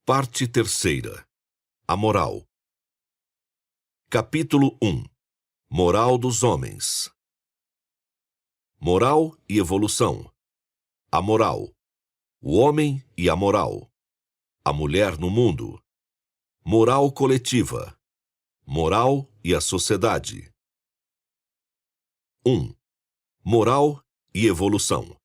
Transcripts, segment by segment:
Parte terceira. A moral. Capítulo 1. Moral dos homens. Moral e evolução. A moral. O homem e a moral. A mulher no mundo. Moral coletiva. Moral e a sociedade. 1. Moral e evolução.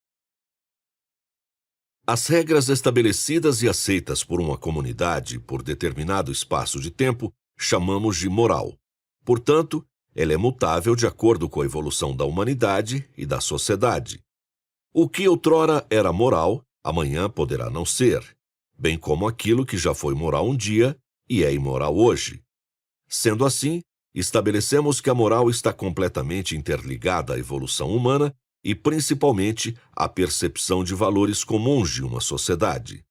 As regras estabelecidas e aceitas por uma comunidade por determinado espaço de tempo chamamos de moral. Portanto, ela é mutável de acordo com a evolução da humanidade e da sociedade. O que outrora era moral, amanhã poderá não ser, bem como aquilo que já foi moral um dia e é imoral hoje. Sendo assim, estabelecemos que a moral está completamente interligada à evolução humana e, principalmente, à percepção de valores comuns de uma sociedade.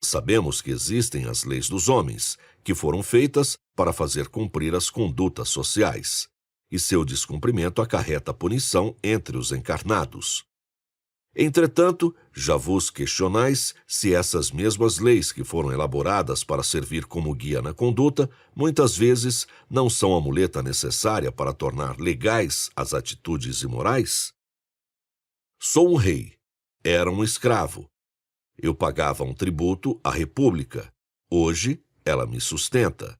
Sabemos que existem as leis dos homens, que foram feitas para fazer cumprir as condutas sociais, e seu descumprimento acarreta punição entre os encarnados. Entretanto, já vos questionais se essas mesmas leis que foram elaboradas para servir como guia na conduta, muitas vezes não são a muleta necessária para tornar legais as atitudes imorais? Sou um rei. Era um escravo. Eu pagava um tributo à República. Hoje, ela me sustenta.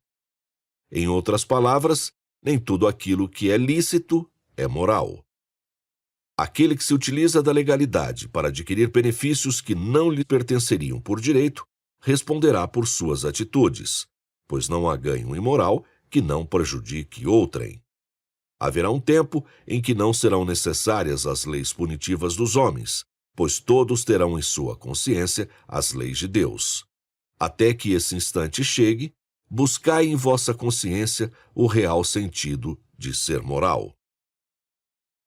Em outras palavras, nem tudo aquilo que é lícito é moral. Aquele que se utiliza da legalidade para adquirir benefícios que não lhe pertenceriam por direito, responderá por suas atitudes, pois não há ganho imoral que não prejudique outrem. Haverá um tempo em que não serão necessárias as leis punitivas dos homens, pois todos terão em sua consciência as leis de Deus. Até que esse instante chegue, buscai em vossa consciência o real sentido de ser moral.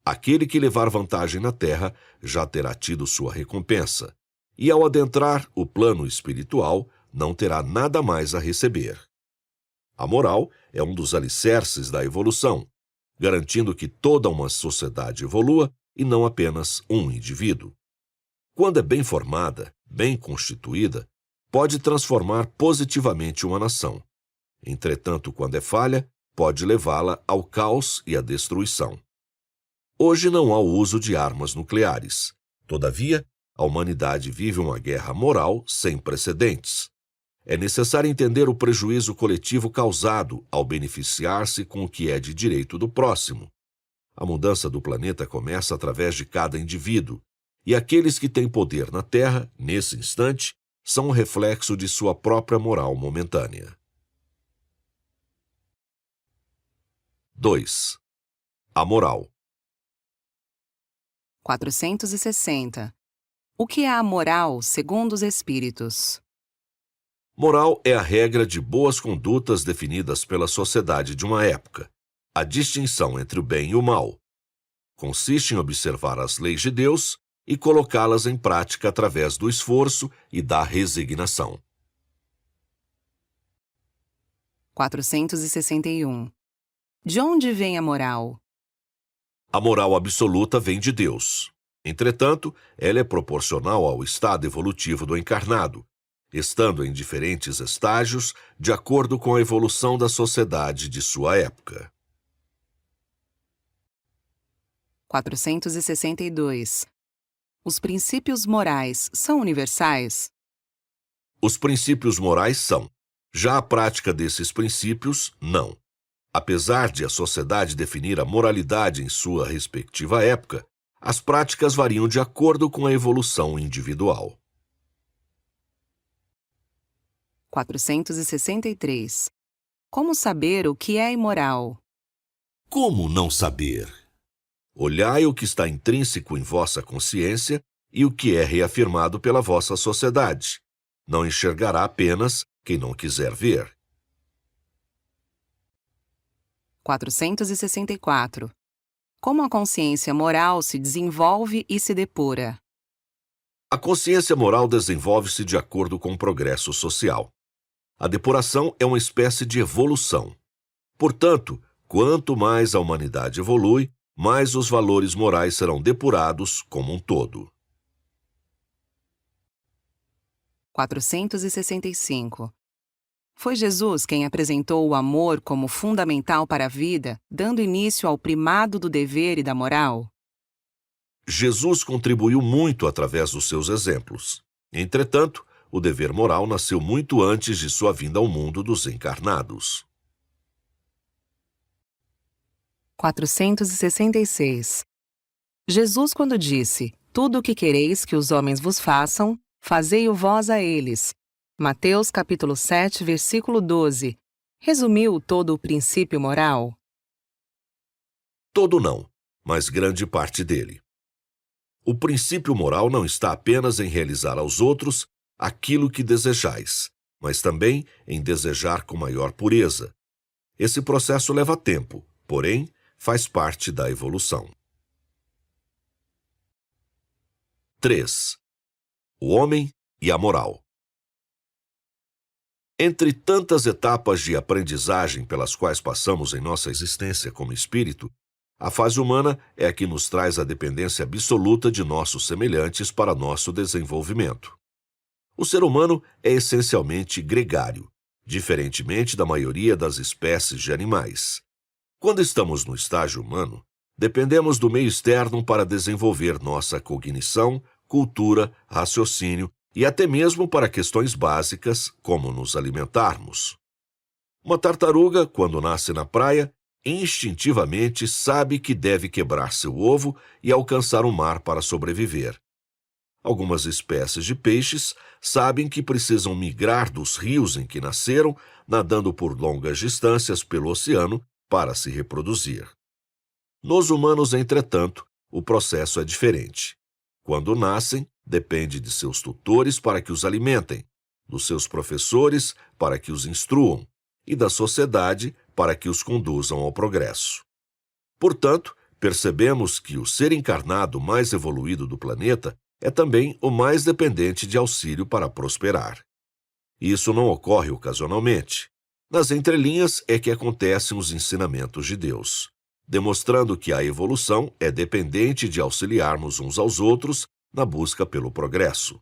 Aquele que levar vantagem na terra já terá tido sua recompensa, e ao adentrar o plano espiritual, não terá nada mais a receber. A moral é um dos alicerces da evolução, garantindo que toda uma sociedade evolua e não apenas um indivíduo. Quando é bem formada, bem constituída, pode transformar positivamente uma nação. Entretanto, quando é falha, pode levá-la ao caos e à destruição. Hoje não há o uso de armas nucleares. Todavia, a humanidade vive uma guerra moral sem precedentes. É necessário entender o prejuízo coletivo causado ao beneficiar-se com o que é de direito do próximo. A mudança do planeta começa através de cada indivíduo, e aqueles que têm poder na Terra, nesse instante, são um reflexo de sua própria moral momentânea. 2. A moral. 460. O que é a moral segundo os espíritos? Moral é a regra de boas condutas definidas pela sociedade de uma época, a distinção entre o bem e o mal. Consiste em observar as leis de Deus e colocá-las em prática através do esforço e da resignação. 461. De onde vem a moral? A moral absoluta vem de Deus. Entretanto, ela é proporcional ao estado evolutivo do encarnado, estando em diferentes estágios de acordo com a evolução da sociedade de sua época. 462. Os princípios morais são universais? Os princípios morais são. Já a prática desses princípios, não. Apesar de a sociedade definir a moralidade em sua respectiva época, as práticas variam de acordo com a evolução individual. 463. Como saber o que é imoral? Como não saber? Olhai o que está intrínseco em vossa consciência e o que é reafirmado pela vossa sociedade. Não enxergará apenas quem não quiser ver. 464. Como a consciência moral se desenvolve e se depura? A consciência moral desenvolve-se de acordo com o progresso social. A depuração é uma espécie de evolução. Portanto, quanto mais a humanidade evolui, mais os valores morais serão depurados como um todo. 465. Foi Jesus quem apresentou o amor como fundamental para a vida, dando início ao primado do dever e da moral? Jesus contribuiu muito através dos seus exemplos. Entretanto, o dever moral nasceu muito antes de sua vinda ao mundo dos encarnados. 466. Jesus, quando disse: "Tudo o que quereis que os homens vos façam, fazei-o vós a eles", Mateus capítulo 7, versículo 12, resumiu todo o princípio moral? Todo não, mas grande parte dele. O princípio moral não está apenas em realizar aos outros aquilo que desejais, mas também em desejar com maior pureza. Esse processo leva tempo, porém, faz parte da evolução. 3. O homem e a moral. Entre tantas etapas de aprendizagem pelas quais passamos em nossa existência como espírito, a fase humana é a que nos traz a dependência absoluta de nossos semelhantes para nosso desenvolvimento. O ser humano é essencialmente gregário, diferentemente da maioria das espécies de animais. Quando estamos no estágio humano, dependemos do meio externo para desenvolver nossa cognição, cultura, raciocínio e até mesmo para questões básicas, como nos alimentarmos. Uma tartaruga, quando nasce na praia, instintivamente sabe que deve quebrar seu ovo e alcançar o mar para sobreviver. Algumas espécies de peixes sabem que precisam migrar dos rios em que nasceram, nadando por longas distâncias pelo oceano para se reproduzir. Nos humanos, entretanto, o processo é diferente. Quando nascem, depende de seus tutores para que os alimentem, dos seus professores para que os instruam e da sociedade para que os conduzam ao progresso. Portanto, percebemos que o ser encarnado mais evoluído do planeta é também o mais dependente de auxílio para prosperar. Isso não ocorre ocasionalmente. Nas entrelinhas é que acontecem os ensinamentos de Deus, demonstrando que a evolução é dependente de auxiliarmos uns aos outros na busca pelo progresso.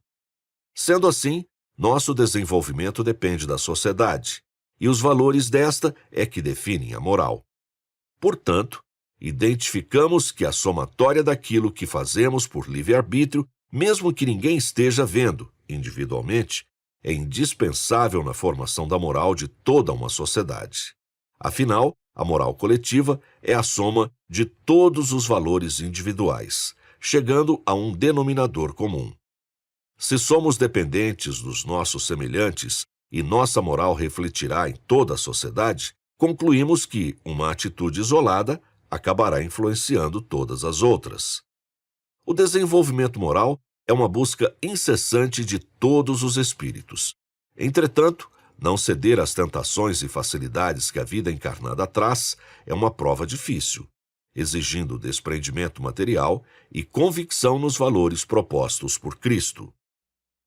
Sendo assim, nosso desenvolvimento depende da sociedade, e os valores desta é que definem a moral. Portanto, identificamos que a somatória daquilo que fazemos por livre-arbítrio, mesmo que ninguém esteja vendo, individualmente, é indispensável na formação da moral de toda uma sociedade. Afinal, a moral coletiva é a soma de todos os valores individuais, chegando a um denominador comum. Se somos dependentes dos nossos semelhantes e nossa moral refletirá em toda a sociedade, concluímos que uma atitude isolada acabará influenciando todas as outras. O desenvolvimento moral é uma busca incessante de todos os espíritos. Entretanto, não ceder às tentações e facilidades que a vida encarnada traz é uma prova difícil, exigindo desprendimento material e convicção nos valores propostos por Cristo.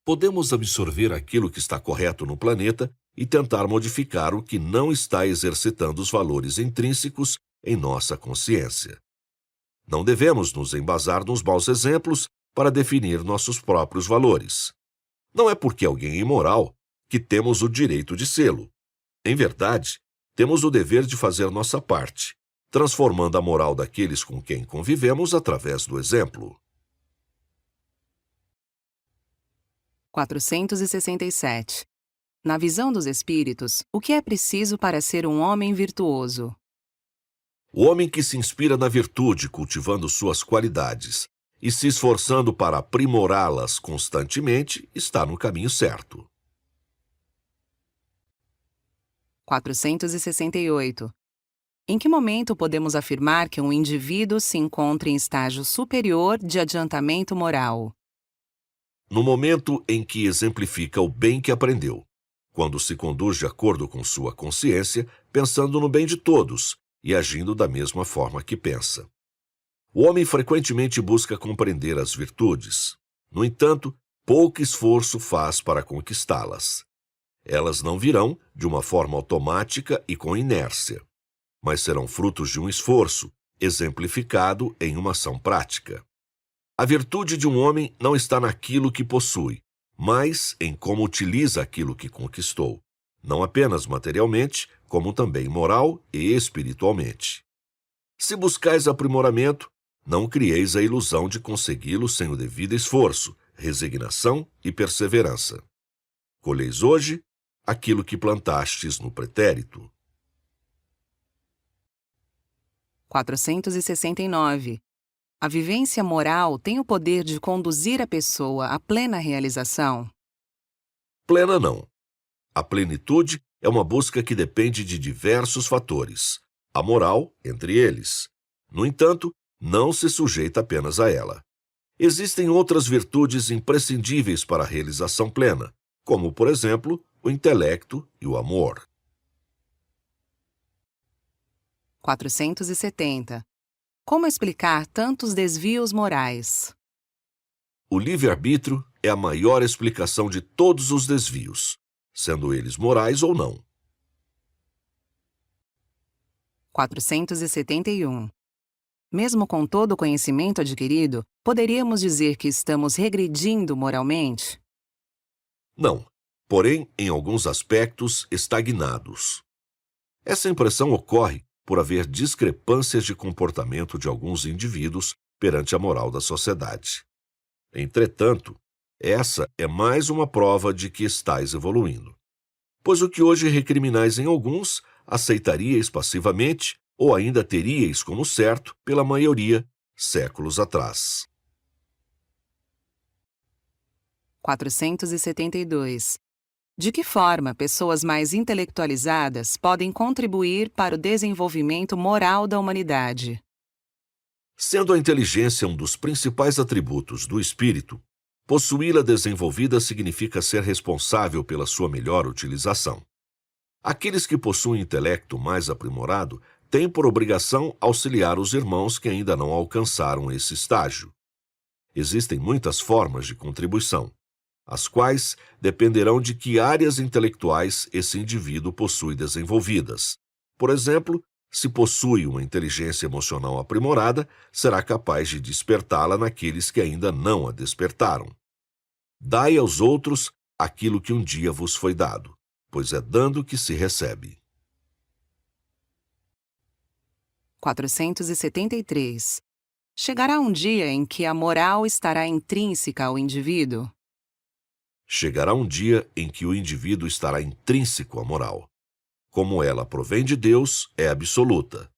Podemos absorver aquilo que está correto no planeta e tentar modificar o que não está exercitando os valores intrínsecos em nossa consciência. Não devemos nos embasar nos maus exemplos para definir nossos próprios valores. Não é porque alguém é imoral que temos o direito de sê-lo. Em verdade, temos o dever de fazer nossa parte, transformando a moral daqueles com quem convivemos através do exemplo. 467. Na visão dos espíritos, o que é preciso para ser um homem virtuoso? O homem que se inspira na virtude, cultivando suas qualidades e se esforçando para aprimorá-las constantemente, está no caminho certo. 468. Em que momento podemos afirmar que um indivíduo se encontra em estágio superior de adiantamento moral? No momento em que exemplifica o bem que aprendeu, quando se conduz de acordo com sua consciência, pensando no bem de todos e agindo da mesma forma que pensa. O homem frequentemente busca compreender as virtudes. No entanto, pouco esforço faz para conquistá-las. Elas não virão de uma forma automática e com inércia, mas serão frutos de um esforço, exemplificado em uma ação prática. A virtude de um homem não está naquilo que possui, mas em como utiliza aquilo que conquistou, não apenas materialmente, como também moral e espiritualmente. Se buscais aprimoramento, não crieis a ilusão de consegui-lo sem o devido esforço, resignação e perseverança. Colheis hoje aquilo que plantastes no pretérito. 469. A vivência moral tem o poder de conduzir a pessoa à plena realização? Plena não. A plenitude é uma busca que depende de diversos fatores, a moral entre eles. No entanto, não se sujeita apenas a ela. Existem outras virtudes imprescindíveis para a realização plena, como, por exemplo, o intelecto e o amor. 470. Como explicar tantos desvios morais? O livre-arbítrio é a maior explicação de todos os desvios, sendo eles morais ou não. 471. Mesmo com todo o conhecimento adquirido, poderíamos dizer que estamos regredindo moralmente? Não, porém, em alguns aspectos, estagnados. Essa impressão ocorre por haver discrepâncias de comportamento de alguns indivíduos perante a moral da sociedade. Entretanto, essa é mais uma prova de que estáis evoluindo. Pois o que hoje recriminais em alguns, aceitaríeis passivamente ou ainda teríeis como certo pela maioria séculos atrás. 472. De que forma pessoas mais intelectualizadas podem contribuir para o desenvolvimento moral da humanidade? Sendo a inteligência um dos principais atributos do espírito, possuí-la desenvolvida significa ser responsável pela sua melhor utilização. Aqueles que possuem intelecto mais aprimorado têm por obrigação auxiliar os irmãos que ainda não alcançaram esse estágio. Existem muitas formas de contribuição, as quais dependerão de que áreas intelectuais esse indivíduo possui desenvolvidas. Por exemplo, se possui uma inteligência emocional aprimorada, será capaz de despertá-la naqueles que ainda não a despertaram. Dai aos outros aquilo que um dia vos foi dado, pois é dando que se recebe. 473. Chegará um dia em que a moral estará intrínseca ao indivíduo? Chegará um dia em que o indivíduo estará intrínseco à moral. Como ela provém de Deus, é absoluta.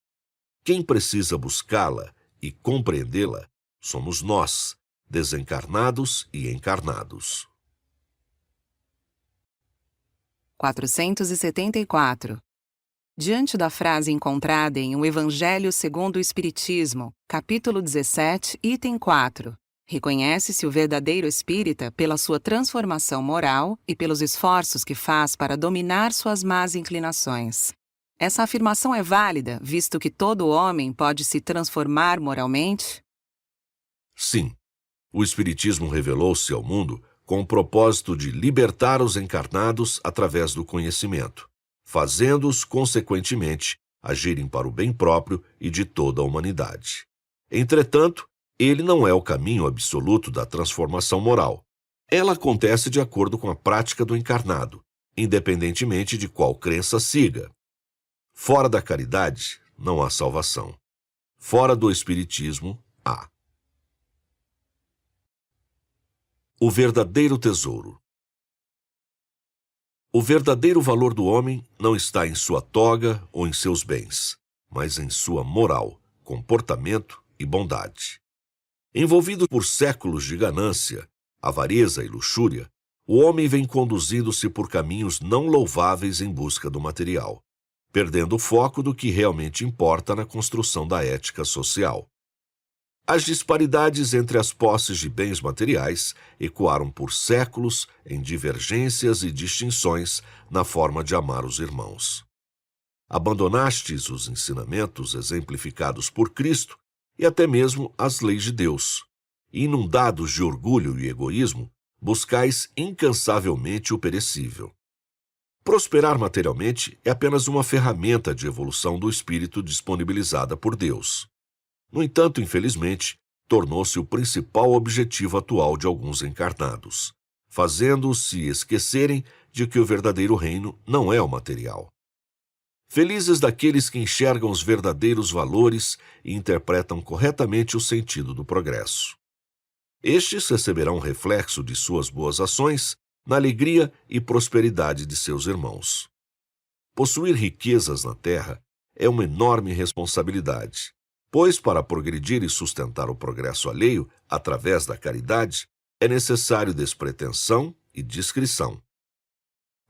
Quem precisa buscá-la e compreendê-la somos nós, desencarnados e encarnados. 474. Diante da frase encontrada em O Evangelho segundo o Espiritismo, capítulo 17, item 4, reconhece-se o verdadeiro espírita pela sua transformação moral e pelos esforços que faz para dominar suas más inclinações. Essa afirmação é válida, visto que todo homem pode se transformar moralmente? Sim, o Espiritismo revelou-se ao mundo com o propósito de libertar os encarnados através do conhecimento, fazendo-os, consequentemente, agirem para o bem próprio e de toda a humanidade. Entretanto, ele não é o caminho absoluto da transformação moral. Ela acontece de acordo com a prática do encarnado, independentemente de qual crença siga. Fora da caridade, não há salvação. Fora do Espiritismo, há. O verdadeiro tesouro. O verdadeiro valor do homem não está em sua toga ou em seus bens, mas em sua moral, comportamento e bondade. Envolvido por séculos de ganância, avareza e luxúria, o homem vem conduzindo-se por caminhos não louváveis em busca do material, perdendo o foco do que realmente importa na construção da ética social. As disparidades entre as posses de bens materiais ecoaram por séculos em divergências e distinções na forma de amar os irmãos. Abandonastes os ensinamentos exemplificados por Cristo e até mesmo as leis de Deus. Inundados de orgulho e egoísmo, buscais incansavelmente o perecível. Prosperar materialmente é apenas uma ferramenta de evolução do espírito disponibilizada por Deus. No entanto, infelizmente, tornou-se o principal objetivo atual de alguns encarnados, fazendo-os se esquecerem de que o verdadeiro reino não é o material. Felizes daqueles que enxergam os verdadeiros valores e interpretam corretamente o sentido do progresso. Estes receberão reflexo de suas boas ações na alegria e prosperidade de seus irmãos. Possuir riquezas na terra é uma enorme responsabilidade, pois para progredir e sustentar o progresso alheio através da caridade, é necessário despretensão e discrição.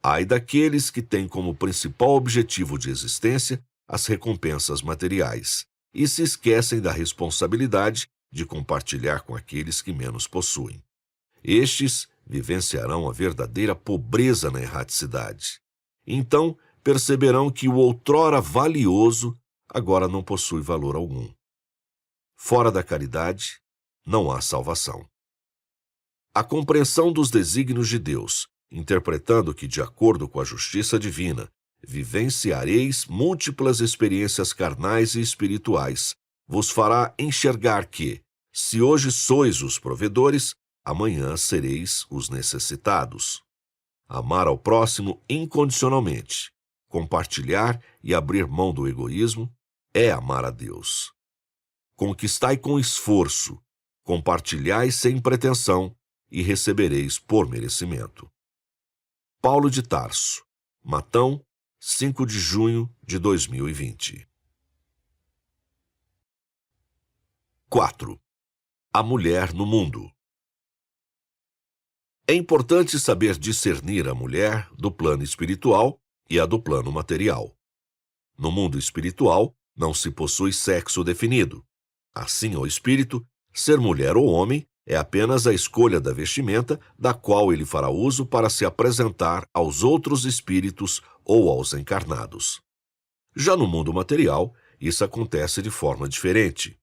Ai daqueles que têm como principal objetivo de existência as recompensas materiais e se esquecem da responsabilidade de compartilhar com aqueles que menos possuem. Estes vivenciarão a verdadeira pobreza na erraticidade. Então, perceberão que o outrora valioso agora não possui valor algum. Fora da caridade, não há salvação. A compreensão dos desígnios de Deus, interpretando que, de acordo com a justiça divina, vivenciareis múltiplas experiências carnais e espirituais, vos fará enxergar que, se hoje sois os provedores, amanhã sereis os necessitados. Amar ao próximo incondicionalmente, compartilhar e abrir mão do egoísmo é amar a Deus. Conquistai com esforço, compartilhai sem pretensão e recebereis por merecimento. Paulo de Tarso, Matão, 5 de junho de 2020. 4. A mulher no mundo. É importante saber discernir a mulher do plano espiritual e a do plano material. No mundo espiritual, não se possui sexo definido. Assim, ao espírito, ser mulher ou homem é apenas a escolha da vestimenta da qual ele fará uso para se apresentar aos outros espíritos ou aos encarnados. Já no mundo material, isso acontece de forma diferente.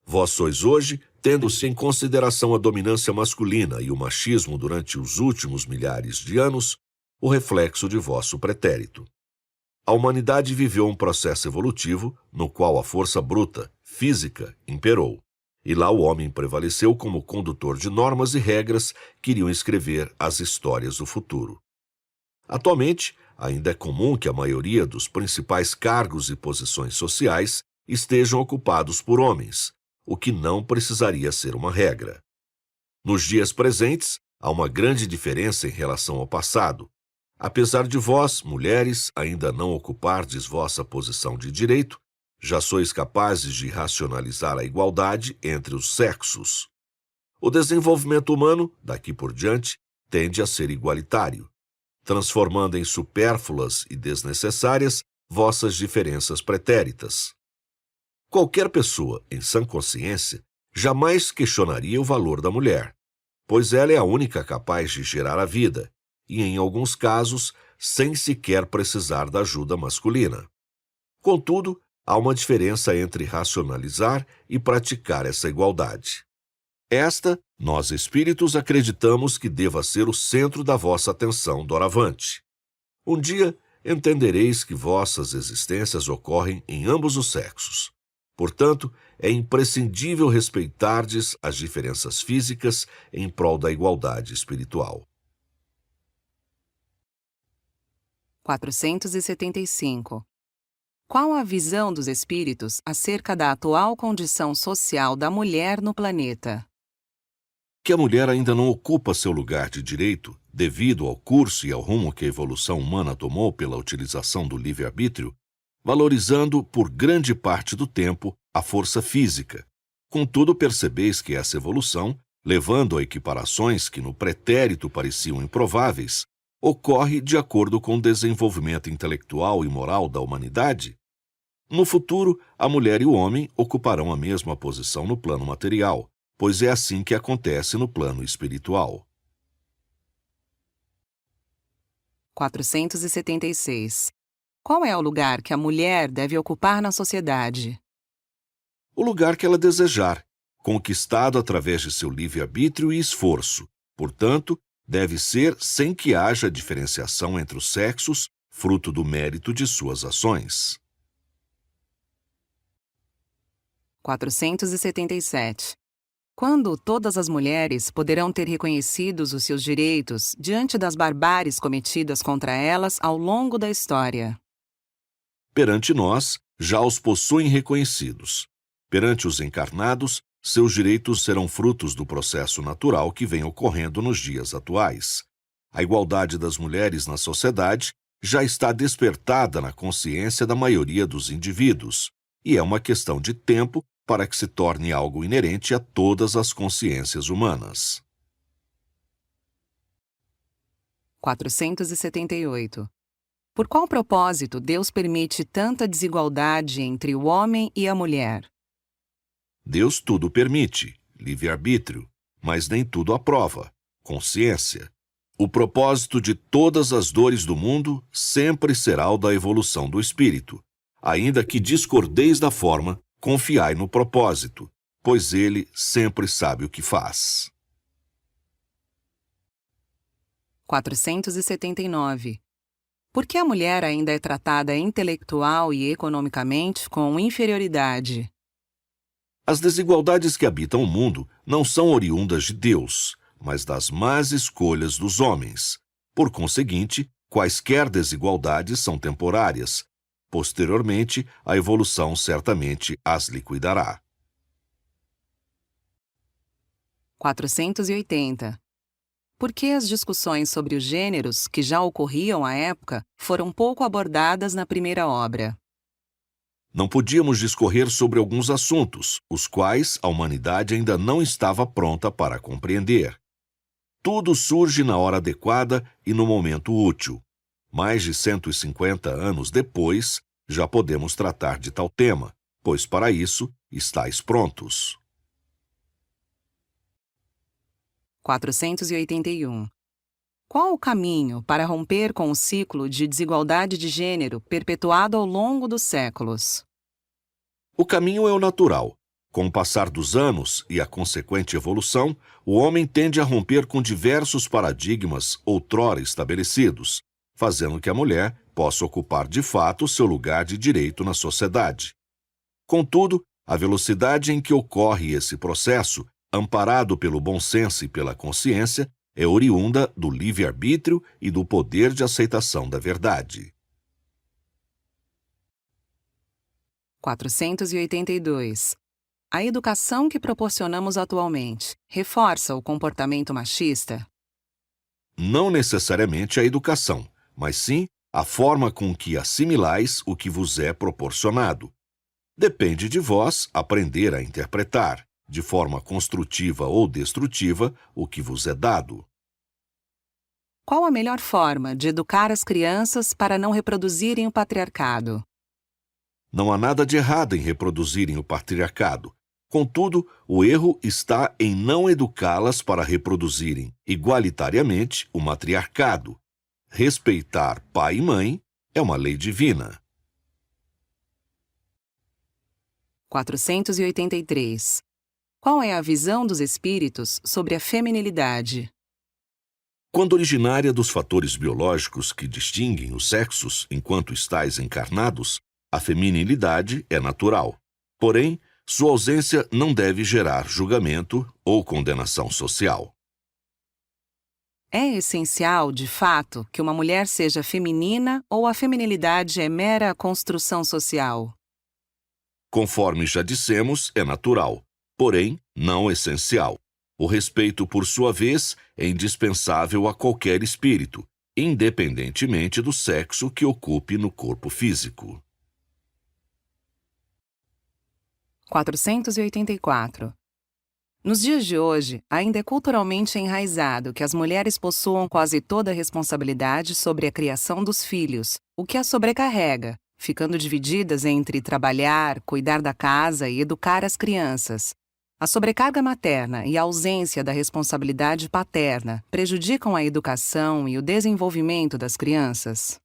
Vós sois hoje, tendo-se em consideração a dominância masculina e o machismo durante os últimos milhares de anos, o reflexo de vosso pretérito. A humanidade viveu um processo evolutivo no qual a força bruta, física, imperou, e lá o homem prevaleceu como condutor de normas e regras que iriam escrever as histórias do futuro. Atualmente, ainda é comum que a maioria dos principais cargos e posições sociais estejam ocupados por homens, o que não precisaria ser uma regra. Nos dias presentes, há uma grande diferença em relação ao passado. Apesar de vós, mulheres, ainda não ocupardes vossa posição de direito, já sois capazes de racionalizar a igualdade entre os sexos. O desenvolvimento humano, daqui por diante, tende a ser igualitário, transformando em supérfluas e desnecessárias vossas diferenças pretéritas. Qualquer pessoa, em sã consciência, jamais questionaria o valor da mulher, pois ela é a única capaz de gerar a vida, e, em alguns casos, sem sequer precisar da ajuda masculina. Contudo, há uma diferença entre racionalizar e praticar essa igualdade. Esta, nós espíritos acreditamos que deva ser o centro da vossa atenção doravante. Um dia, entendereis que vossas existências ocorrem em ambos os sexos. Portanto, é imprescindível respeitardes as diferenças físicas em prol da igualdade espiritual. 475. Qual a visão dos espíritos acerca da atual condição social da mulher no planeta? Que a mulher ainda não ocupa seu lugar de direito, devido ao curso e ao rumo que a evolução humana tomou pela utilização do livre-arbítrio, valorizando por grande parte do tempo a força física. Contudo, percebeis que essa evolução, levando a equiparações que no pretérito pareciam improváveis, ocorre de acordo com o desenvolvimento intelectual e moral da humanidade? No futuro, a mulher e o homem ocuparão a mesma posição no plano material, pois é assim que acontece no plano espiritual. 476. Qual é o lugar que a mulher deve ocupar na sociedade? O lugar que ela desejar, conquistado através de seu livre-arbítrio e esforço. Portanto, deve ser sem que haja diferenciação entre os sexos, fruto do mérito de suas ações. 477. Quando todas as mulheres poderão ter reconhecidos os seus direitos diante das barbáries cometidas contra elas ao longo da história? Perante nós, já os possuem reconhecidos. Perante os encarnados, seus direitos serão frutos do processo natural que vem ocorrendo nos dias atuais. A igualdade das mulheres na sociedade já está despertada na consciência da maioria dos indivíduos, e é uma questão de tempo para que se torne algo inerente a todas as consciências humanas. 478. Por qual propósito Deus permite tanta desigualdade entre o homem e a mulher? Deus tudo permite, livre-arbítrio, mas nem tudo aprova, consciência. O propósito de todas as dores do mundo sempre será o da evolução do espírito. Ainda que discordeis da forma, confiai no propósito, pois ele sempre sabe o que faz. 479. Por que a mulher ainda é tratada intelectual e economicamente com inferioridade? As desigualdades que habitam o mundo não são oriundas de Deus, mas das más escolhas dos homens. Por conseguinte, quaisquer desigualdades são temporárias. Posteriormente, a evolução certamente as liquidará. 480. Por que as discussões sobre os gêneros, que já ocorriam à época, foram pouco abordadas na primeira obra? Não podíamos discorrer sobre alguns assuntos, os quais a humanidade ainda não estava pronta para compreender. Tudo surge na hora adequada e no momento útil. Mais de 150 anos depois, já podemos tratar de tal tema, pois para isso estáis prontos. 481. Qual o caminho para romper com o ciclo de desigualdade de gênero perpetuado ao longo dos séculos? O caminho é o natural. Com o passar dos anos e a consequente evolução, o homem tende a romper com diversos paradigmas outrora estabelecidos, fazendo que a mulher possa ocupar de fato seu lugar de direito na sociedade. Contudo, a velocidade em que ocorre esse processo, amparado pelo bom senso e pela consciência, é oriunda do livre-arbítrio e do poder de aceitação da verdade. 482. A educação que proporcionamos atualmente reforça o comportamento machista? Não necessariamente a educação, mas sim a forma com que assimilais o que vos é proporcionado. Depende de vós aprender a interpretar, de forma construtiva ou destrutiva, o que vos é dado. Qual a melhor forma de educar as crianças para não reproduzirem o patriarcado? Não há nada de errado em reproduzirem o patriarcado. Contudo, o erro está em não educá-las para reproduzirem igualitariamente o matriarcado. Respeitar pai e mãe é uma lei divina. 483. Qual é a visão dos espíritos sobre a feminilidade? Quando originária dos fatores biológicos que distinguem os sexos enquanto estáis encarnados, a feminilidade é natural. Porém, sua ausência não deve gerar julgamento ou condenação social. É essencial, de fato, que uma mulher seja feminina ou a feminilidade é mera construção social? Conforme já dissemos, é natural, porém não essencial. O respeito, por sua vez, é indispensável a qualquer espírito, independentemente do sexo que ocupe no corpo físico. 484. Nos dias de hoje, ainda é culturalmente enraizado que as mulheres possuam quase toda a responsabilidade sobre a criação dos filhos, o que as sobrecarrega, ficando divididas entre trabalhar, cuidar da casa e educar as crianças. A sobrecarga materna e a ausência da responsabilidade paterna prejudicam a educação e o desenvolvimento das crianças?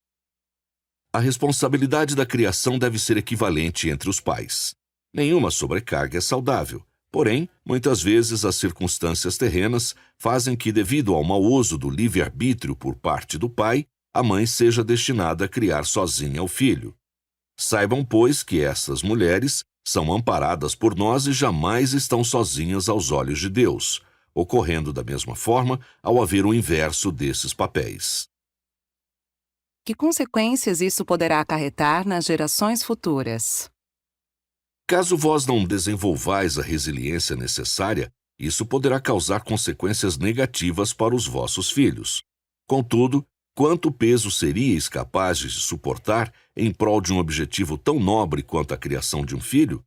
A responsabilidade da criação deve ser equivalente entre os pais. Nenhuma sobrecarga é saudável. Porém, muitas vezes as circunstâncias terrenas fazem que, devido ao mau uso do livre-arbítrio por parte do pai, a mãe seja destinada a criar sozinha o filho. Saibam, pois, que essas mulheres São amparadas por nós e jamais estão sozinhas aos olhos de Deus, ocorrendo da mesma forma ao haver o inverso desses papéis. Que consequências isso poderá acarretar nas gerações futuras? Caso vós não desenvolvais a resiliência necessária, isso poderá causar consequências negativas para os vossos filhos. Contudo, quanto peso seríeis capazes de suportar em prol de um objetivo tão nobre quanto a criação de um filho?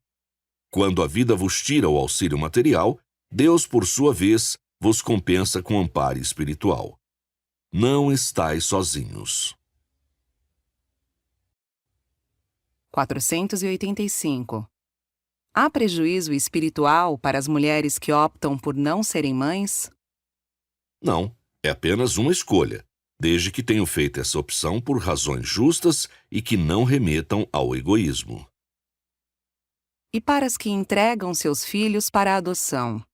Quando a vida vos tira o auxílio material, Deus, por sua vez, vos compensa com amparo espiritual. Não estais sozinhos. 485. Há prejuízo espiritual para as mulheres que optam por não serem mães? Não, é apenas uma escolha, desde que tenham feito essa opção por razões justas e que não remetam ao egoísmo. E para as que entregam seus filhos para a adoção?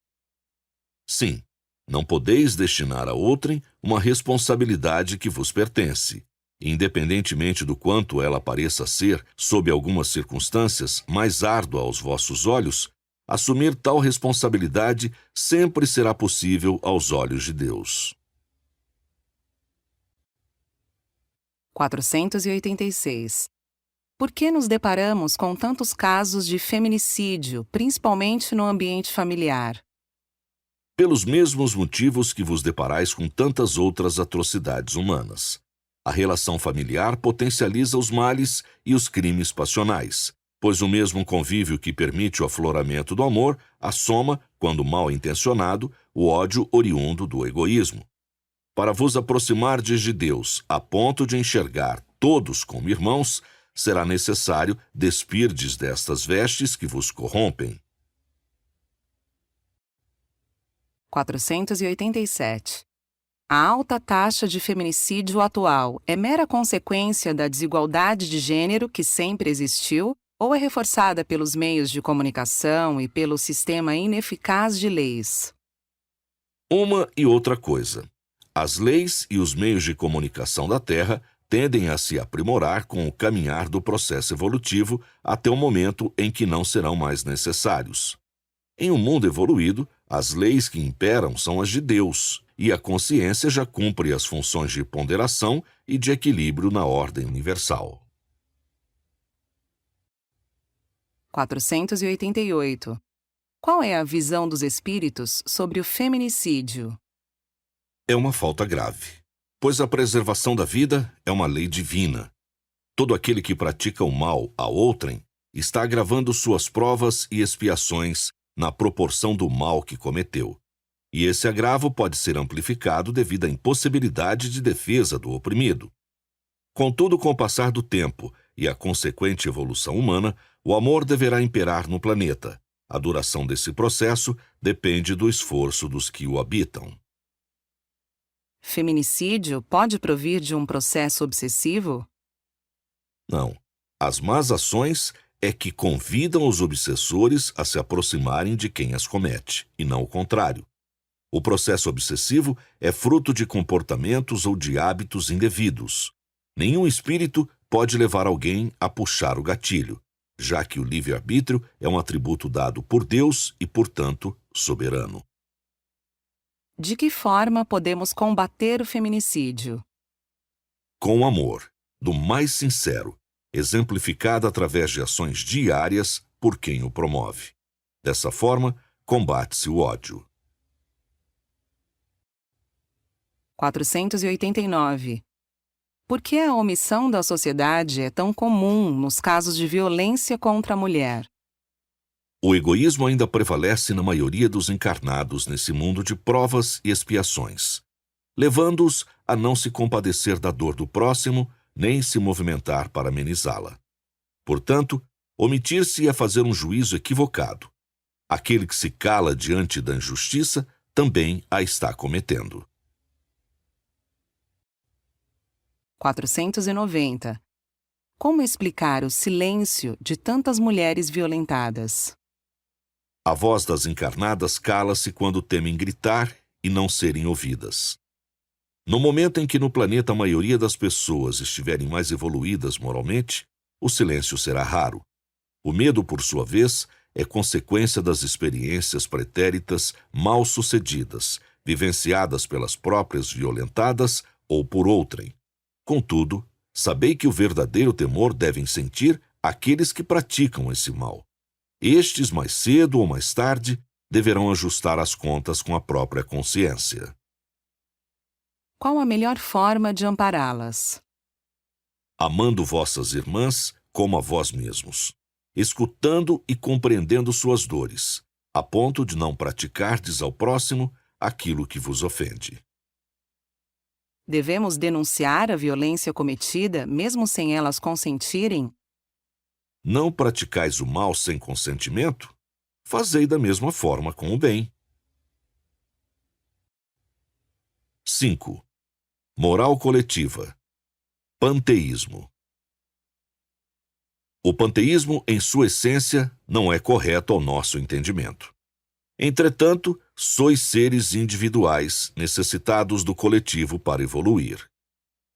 Sim, não podeis destinar a outrem uma responsabilidade que vos pertence, independentemente do quanto ela pareça ser, sob algumas circunstâncias, mais árdua aos vossos olhos. Assumir tal responsabilidade sempre será possível aos olhos de Deus. 486. Por que nos deparamos com tantos casos de feminicídio, principalmente no ambiente familiar? Pelos mesmos motivos que vos deparais com tantas outras atrocidades humanas. A relação familiar potencializa os males e os crimes passionais, pois o mesmo convívio que permite o afloramento do amor assoma, quando mal intencionado, o ódio oriundo do egoísmo. Para vos aproximardes de Deus a ponto de enxergar todos como irmãos, será necessário despirdes destas vestes que vos corrompem. 487. A alta taxa de feminicídio atual é mera consequência da desigualdade de gênero que sempre existiu ou é reforçada pelos meios de comunicação e pelo sistema ineficaz de leis? Uma e outra coisa. As leis e os meios de comunicação da Terra tendem a se aprimorar com o caminhar do processo evolutivo até o momento em que não serão mais necessários. Em um mundo evoluído, as leis que imperam são as de Deus, e a consciência já cumpre as funções de ponderação e de equilíbrio na ordem universal. 488. Qual é a visão dos espíritos sobre o feminicídio? É uma falta grave, pois a preservação da vida é uma lei divina. Todo aquele que pratica o mal a outrem está agravando suas provas e expiações na proporção do mal que cometeu. E esse agravo pode ser amplificado devido à impossibilidade de defesa do oprimido. Contudo, com o passar do tempo e a consequente evolução humana, o amor deverá imperar no planeta. A duração desse processo depende do esforço dos que o habitam. Feminicídio pode provir de um processo obsessivo? Não. As más ações é que convidam os obsessores a se aproximarem de quem as comete, e não o contrário. O processo obsessivo é fruto de comportamentos ou de hábitos indevidos. Nenhum espírito pode levar alguém a puxar o gatilho, já que o livre-arbítrio é um atributo dado por Deus e, portanto, soberano. De que forma podemos combater o feminicídio? Com amor, do mais sincero, exemplificado através de ações diárias por quem o promove. Dessa forma, combate-se o ódio. 489. Por que a omissão da sociedade é tão comum nos casos de violência contra a mulher? O egoísmo ainda prevalece na maioria dos encarnados nesse mundo de provas e expiações, levando-os a não se compadecer da dor do próximo, nem se movimentar para amenizá-la. Portanto, omitir-se é fazer um juízo equivocado. Aquele que se cala diante da injustiça também a está cometendo. 490. Como explicar o silêncio de tantas mulheres violentadas? A voz das encarnadas cala-se quando temem gritar e não serem ouvidas. No momento em que no planeta a maioria das pessoas estiverem mais evoluídas moralmente, o silêncio será raro. O medo, por sua vez, é consequência das experiências pretéritas mal sucedidas, vivenciadas pelas próprias violentadas ou por outrem. Contudo, sabei que o verdadeiro temor devem sentir aqueles que praticam esse mal. Estes, mais cedo ou mais tarde, deverão ajustar as contas com a própria consciência. Qual a melhor forma de ampará-las? Amando vossas irmãs como a vós mesmos, escutando e compreendendo suas dores, a ponto de não praticardes ao próximo aquilo que vos ofende. Devemos denunciar a violência cometida, mesmo sem elas consentirem? Não praticais o mal sem consentimento? Fazei da mesma forma com o bem. 5. Moral coletiva. Panteísmo. O panteísmo, em sua essência, não é correto ao nosso entendimento. Entretanto, sois seres individuais, necessitados do coletivo para evoluir.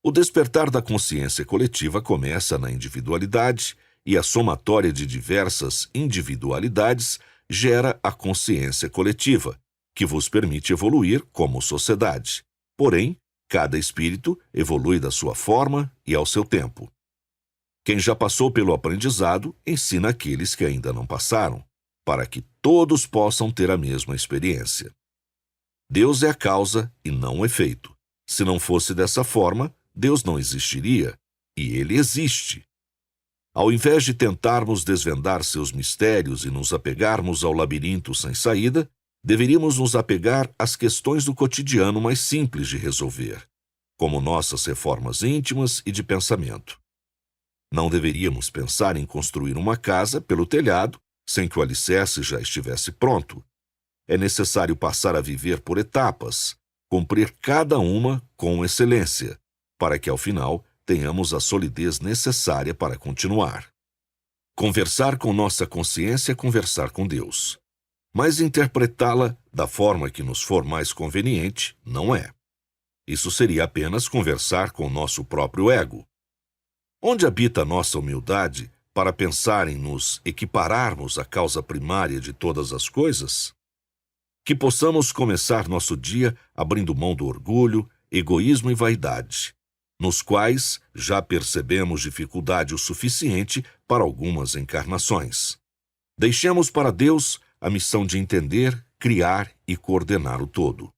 O despertar da consciência coletiva começa na individualidade e a somatória de diversas individualidades gera a consciência coletiva, que vos permite evoluir como sociedade. Porém, cada espírito evolui da sua forma e ao seu tempo. Quem já passou pelo aprendizado ensina aqueles que ainda não passaram, para que todos possam ter a mesma experiência. Deus é a causa e não o efeito. Se não fosse dessa forma, Deus não existiria, e ele existe. Ao invés de tentarmos desvendar seus mistérios e nos apegarmos ao labirinto sem saída, deveríamos nos apegar às questões do cotidiano mais simples de resolver, como nossas reformas íntimas e de pensamento. Não deveríamos pensar em construir uma casa pelo telhado sem que o alicerce já estivesse pronto. É necessário passar a viver por etapas, cumprir cada uma com excelência, para que ao final tenhamos a solidez necessária para continuar. Conversar com nossa consciência é conversar com Deus. Mas interpretá-la da forma que nos for mais conveniente não é. Isso seria apenas conversar com nosso próprio ego. Onde habita a nossa humildade para pensar em nos equipararmos à causa primária de todas as coisas? Que possamos começar nosso dia abrindo mão do orgulho, egoísmo e vaidade, nos quais já percebemos dificuldade o suficiente para algumas encarnações. Deixemos para Deus a missão de entender, criar e coordenar o todo.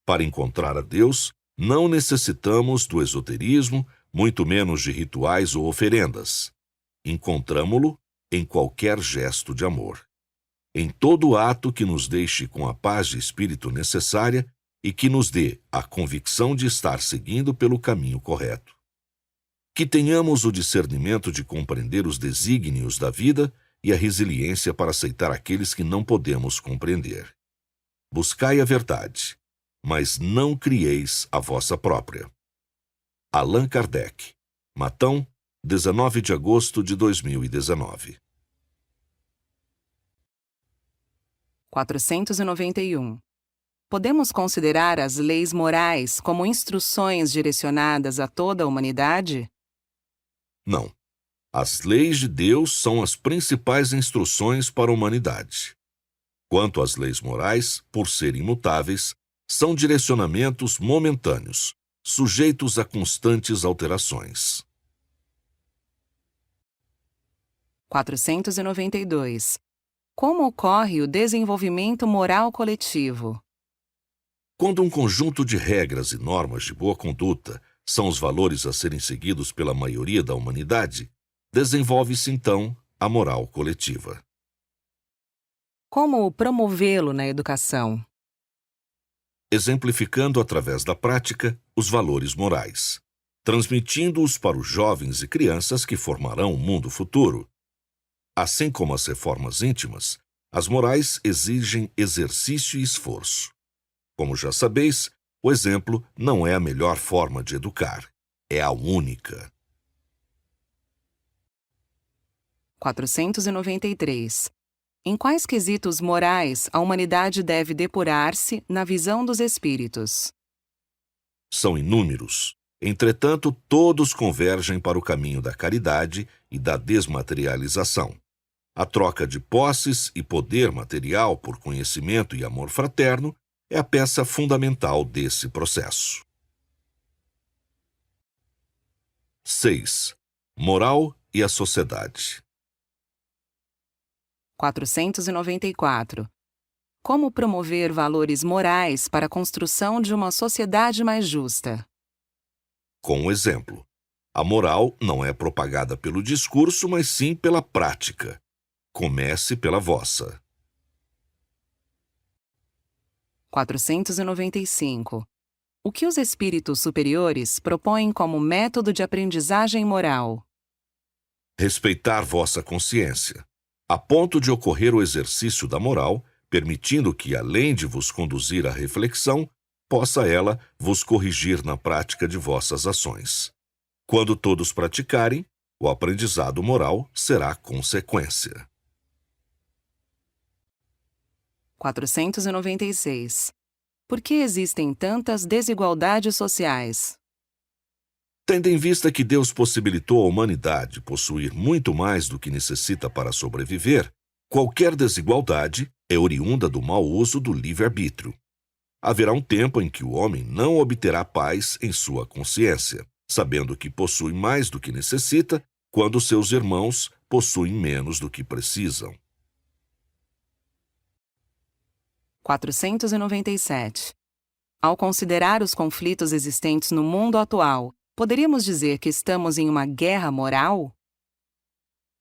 Para encontrar a Deus, não necessitamos do esoterismo, muito menos de rituais ou oferendas. Encontramo-lo em qualquer gesto de amor, em todo ato que nos deixe com a paz de espírito necessária e que nos dê a convicção de estar seguindo pelo caminho correto. Que tenhamos o discernimento de compreender os desígnios da vida e a resiliência para aceitar aqueles que não podemos compreender. Buscai a verdade, mas não crieis a vossa própria. Allan Kardec, Matão, 19 de agosto de 2019. 491. Podemos considerar as leis morais como instruções direcionadas a toda a humanidade? Não. As leis de Deus são as principais instruções para a humanidade. Quanto às leis morais, por serem imutáveis, são direcionamentos momentâneos, sujeitos a constantes alterações. 492. Como ocorre o desenvolvimento moral coletivo? Quando um conjunto de regras e normas de boa conduta são os valores a serem seguidos pela maioria da humanidade, desenvolve-se então a moral coletiva. Como promovê-lo na educação? Exemplificando através da prática os valores morais, transmitindo-os para os jovens e crianças que formarão o mundo futuro. Assim como as reformas íntimas, as morais exigem exercício e esforço. Como já sabeis, o exemplo não é a melhor forma de educar, é a única. 493. Em quais quesitos morais a humanidade deve depurar-se na visão dos espíritos? São inúmeros. Entretanto, todos convergem para o caminho da caridade e da desmaterialização. A troca de posses e poder material por conhecimento e amor fraterno é a peça fundamental desse processo. 6. Moral e a sociedade. 494. Como promover valores morais para a construção de uma sociedade mais justa? Com um exemplo, a moral não é propagada pelo discurso, mas sim pela prática. Comece pela vossa. 495. O que os espíritos superiores propõem como método de aprendizagem moral? Respeitar vossa consciência, a ponto de ocorrer o exercício da moral, permitindo que, além de vos conduzir à reflexão, possa ela vos corrigir na prática de vossas ações. Quando todos praticarem, o aprendizado moral será consequência. 496. Por que existem tantas desigualdades sociais? Tendo em vista que Deus possibilitou à humanidade possuir muito mais do que necessita para sobreviver, qualquer desigualdade é oriunda do mau uso do livre-arbítrio. Haverá um tempo em que o homem não obterá paz em sua consciência, sabendo que possui mais do que necessita, quando seus irmãos possuem menos do que precisam. 497. Ao considerar os conflitos existentes no mundo atual, poderíamos dizer que estamos em uma guerra moral?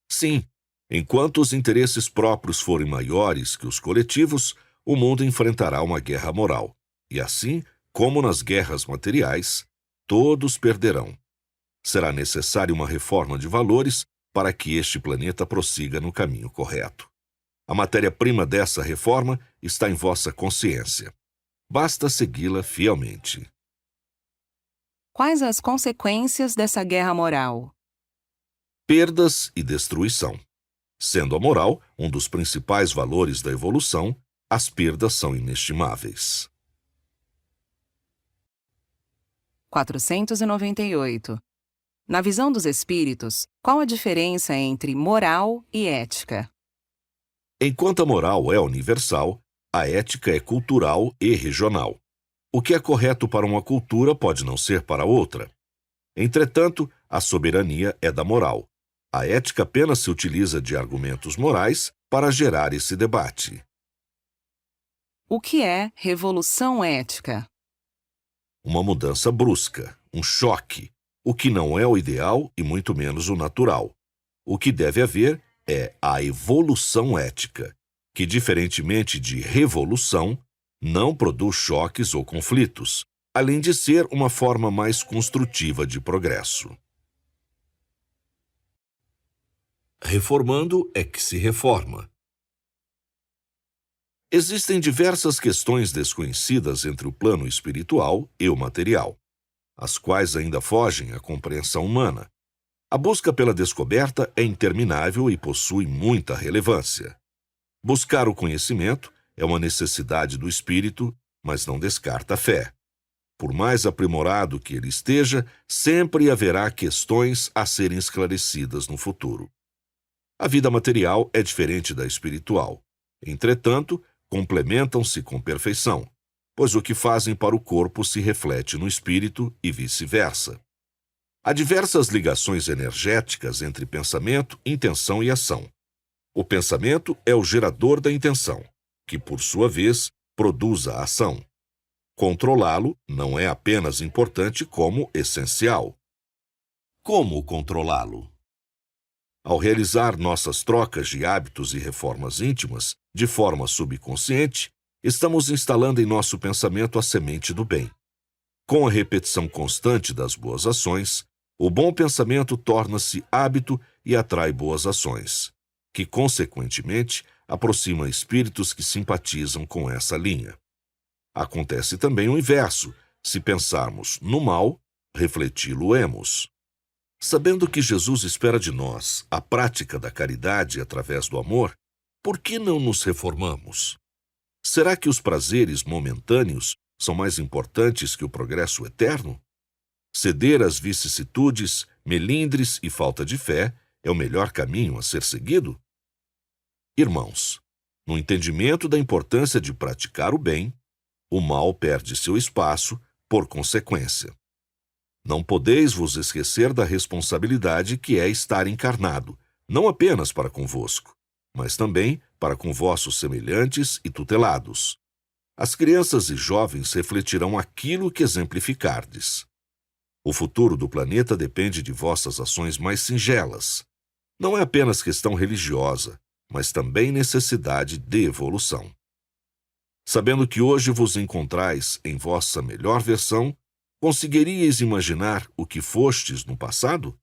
Sim, enquanto os interesses próprios forem maiores que os coletivos, o mundo enfrentará uma guerra moral. E assim, como nas guerras materiais, todos perderão. Será necessária uma reforma de valores para que este planeta prossiga no caminho correto. A matéria-prima dessa reforma está em vossa consciência. Basta segui-la fielmente. Quais as consequências dessa guerra moral? Perdas e destruição. Sendo a moral um dos principais valores da evolução, as perdas são inestimáveis. 498. Na visão dos espíritos, qual a diferença entre moral e ética? Enquanto a moral é universal, a ética é cultural e regional. O que é correto para uma cultura pode não ser para outra. Entretanto, a soberania é da moral. A ética apenas se utiliza de argumentos morais para gerar esse debate. O que é revolução ética? Uma mudança brusca, um choque, o que não é o ideal e muito menos o natural. O que deve haver é a evolução ética, que, diferentemente de revolução, não produz choques ou conflitos, além de ser uma forma mais construtiva de progresso. Reformando é que se reforma. Existem diversas questões desconhecidas entre o plano espiritual e o material, as quais ainda fogem à compreensão humana. A busca pela descoberta é interminável e possui muita relevância. Buscar o conhecimento é uma necessidade do espírito, mas não descarta a fé. Por mais aprimorado que ele esteja, sempre haverá questões a serem esclarecidas no futuro. A vida material é diferente da espiritual. Entretanto, complementam-se com perfeição, pois o que fazem para o corpo se reflete no espírito e vice-versa. Há diversas ligações energéticas entre pensamento, intenção e ação. O pensamento é o gerador da intenção, que, por sua vez, produz a ação. Controlá-lo não é apenas importante como essencial. Como controlá-lo? Ao realizar nossas trocas de hábitos e reformas íntimas, de forma subconsciente, estamos instalando em nosso pensamento a semente do bem. Com a repetição constante das boas ações, o bom pensamento torna-se hábito e atrai boas ações, que, consequentemente, aproxima espíritos que simpatizam com essa linha. Acontece também o inverso: se pensarmos no mal, refleti-lo-emos. Sabendo que Jesus espera de nós a prática da caridade através do amor, por que não nos reformamos? Será que os prazeres momentâneos são mais importantes que o progresso eterno? Ceder às vicissitudes, melindres e falta de fé é o melhor caminho a ser seguido? Irmãos, no entendimento da importância de praticar o bem, o mal perde seu espaço por consequência. Não podeis vos esquecer da responsabilidade que é estar encarnado, não apenas para convosco, mas também para com vossos semelhantes e tutelados. As crianças e jovens refletirão aquilo que exemplificardes. O futuro do planeta depende de vossas ações mais singelas. Não é apenas questão religiosa, mas também necessidade de evolução. Sabendo que hoje vos encontrais em vossa melhor versão, conseguiríeis imaginar o que fostes no passado?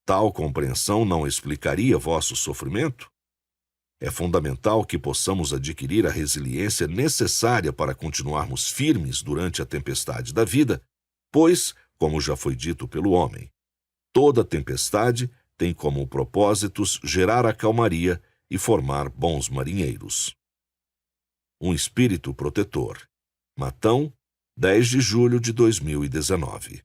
Tal compreensão não explicaria vosso sofrimento? É fundamental que possamos adquirir a resiliência necessária para continuarmos firmes durante a tempestade da vida, pois, como já foi dito pelo homem, toda tempestade tem como propósitos gerar a calmaria e formar bons marinheiros. Um espírito protetor. Matão, 10 de julho de 2019.